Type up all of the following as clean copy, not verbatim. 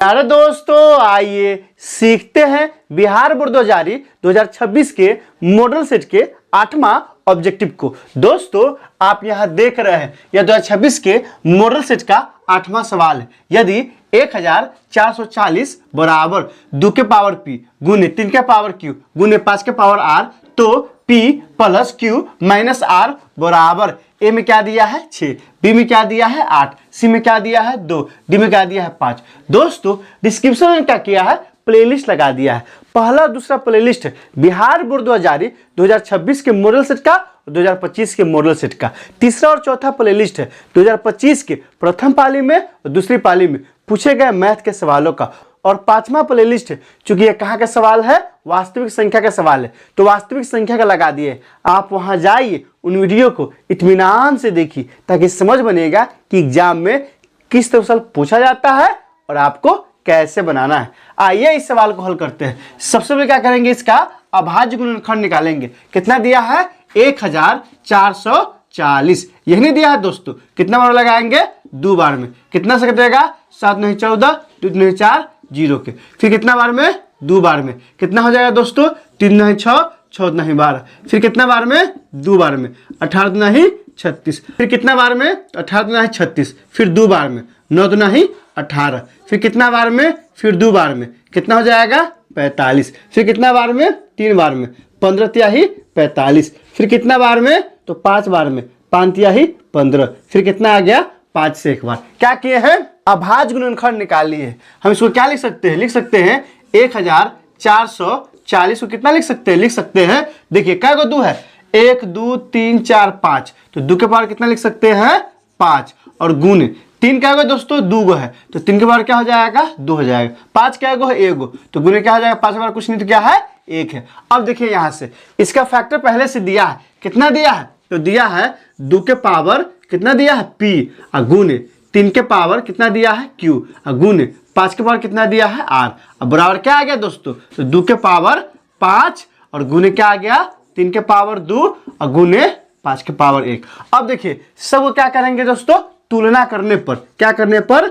अरे दोस्तों आइए सीखते हैं बिहार बोर्ड 2026 के मॉडल सेट के 8वां ऑब्जेक्टिव को। दोस्तों आप यहां देख रहे हैं यह 2026 के मॉडल सेट का 8वां सवाल है। यदि 1440 बराबर 2 के पावर p गुने 3 के पावर q गुने 5 के पावर r तो p plus q minus r बराबर ए में क्या दिया है 6, बी में क्या दिया है 8, सी में क्या दिया है 2, डी में क्या दिया है 5। दोस्तों डिस्क्रिप्शन में क्या किया है, प्लेलिस्ट लगा दिया है। पहला दूसरा प्लेलिस्ट है बिहार बोर्ड 2026 के मॉडल सेट का और 2025 के मॉडल सेट का। तीसरा और चौथा प्लेलिस्ट है 2025 के प्रथम पाली में और दूसरी पाली में पूछे गए मैथ के सवालों का। और पांचवा प्लेलिस्ट है, चूंकि ये कहाँ का सवाल है, वास्तविक संख्या का सवाल है, तो वास्तविक संख्या का लगा दिए। आप वहां जाइए, उन वीडियो को इत्मीनान से देखिए ताकि समझ बनेगा कि एग्जाम में किस तरह से पूछा जाता है और आपको कैसे बनाना है। आइए इस सवाल को हल करते हैं। सबसे पहले क्या करेंगे, इसका अभाज्य गुणनखंड निकालेंगे। कितना दिया है 1440, यही नहीं दिया है दोस्तों। कितना बार लगाएंगे, 2 बार में। कितना से कटेगा, 7 नहीं 14, 2 नहीं 4, 0 के। फिर कितना बार में, 2 बार में। कितना हो जाएगा दोस्तों, 3 नहीं 6, 6 नहीं 12। फिर कितना बार में, 2 बार में। 18 नहीं 36। फिर कितना बार में, 18 नहीं 36। फिर 2 बार में। 9 नहीं 18। फिर कितना बार में, फिर 2 बार में। कितना हो जाएगा 45। फिर कितना बार में, 3 बार में। 15 तिहाई 45। फिर कितना बार में, तो 5 बार में। 5 तिहाई 15। फिर कितना आ गया, 5 से 1 बार। क्या किए हैं, अभाज्य गुणनखंड निकाल लिए। हम इसको क्या लिख सकते हैं, लिख सकते हैं 1440 को कितना लिख सकते हैं, लिख सकते हैं, देखिए क्या को 2 है, 1 2 3 4 5, तो 2 के पावर कितना लिख सकते हैं 5। और गुने 3 क्या होगा दोस्तों, 2 गो है, तो 3 के पावर क्या हो जाएगा 2 हो जाएगा। 5 क्या गो है 1 गो, तो गुने क्या हो जाएगा, 5 के पावर कुछ नहीं तो क्या है 1 है। अब देखिए यहां से इसका फैक्टर पहले से दिया है। कितना दिया है, तो दिया है 2 के पावर कितना दिया है p और गुने 3 के पावर कितना दिया है q और गुने 5 के पावर कितना दिया है r। अब बराबर क्या आ गया दोस्तों, तो 2 के पावर 5 और गुने क्या आ गया 3 के पावर 2 और गुने 5 के पावर 1। अब देखिए सब क्या करेंगे दोस्तों, तुलना करने पर। क्या करने पर,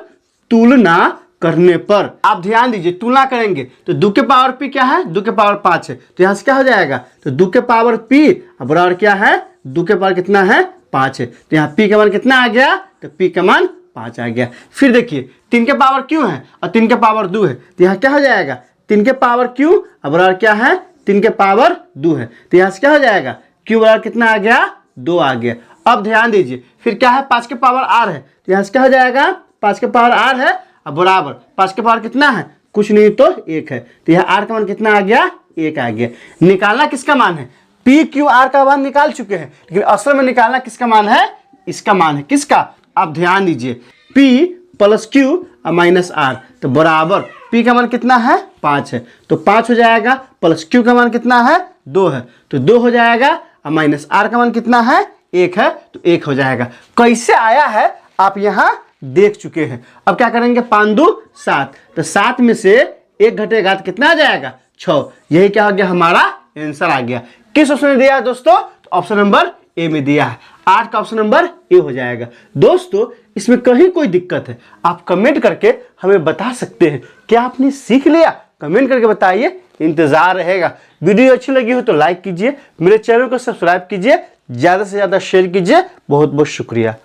तुलना करने पर। आप ध्यान दीजिए, तुलना करेंगे तो 2 के पावर p क्या है, 2 के पावर 5 है, तो यहां से क्या हो जाएगा, तो 2 के पावर p बराबर क्या है, 2 के पावर कितना है 5 है, तो यहाँ p का मान कितना आ गया, तो p का मान 5 आ गया। फिर देखिए 3 के पावर q है और 3 के पावर 2 है, तो यहाँ क्या हो जाएगा, 3 के पावर q बराबर क्या है 3 के पावर 2 है, तो यहाँ से क्या हो जाएगा, q बराबर कितना आ गया 2 आ गया। अब ध्यान दीजिए फिर क्या है, 5 के पावर r है, तो यहाँ से क्या हो जाएगा, 5 के पावर r है और बराबर 5 के पावर कितना है, कुछ नहीं तो 1 है, तो यहाँ r का मान कितना आ गया 1 आ गया। निकालना किसका मान है, p q r का मान निकाल चुके हैं, लेकिन असल में निकालना किसका मान है, इसका मान है। किसका, आप ध्यान दीजिए, p प्लस q और माइनस r, तो बराबर p का मान कितना है 5 है, तो 5 हो जाएगा, प्लस q का मान कितना है 2 है, तो 2 हो जाएगा, और माइनस r का मान कितना है 1 है, तो 1 हो जाएगा। कैसे आया है आप यहाँ देख चुके हैं। अब क्या करेंगे, 5 2 7, तो 7 में से 1 घटेगा तो कितना आ जाएगा 6। यही क्या हो गया, हमारा आंसर आ गया। किस ऑप्शन में दिया है दोस्तों, तो ऑप्शन नंबर ए में दिया है। 8 का ऑप्शन नंबर ए हो जाएगा। दोस्तों इसमें कहीं कोई दिक्कत है, आप कमेंट करके हमें बता सकते हैं। क्या आपने सीख लिया, कमेंट करके बताइए, इंतजार रहेगा। वीडियो अच्छी लगी हो तो लाइक कीजिए, मेरे चैनल को सब्सक्राइब कीजिए, ज्यादा से ज्यादा शेयर कीजिए। बहुत बहुत शुक्रिया।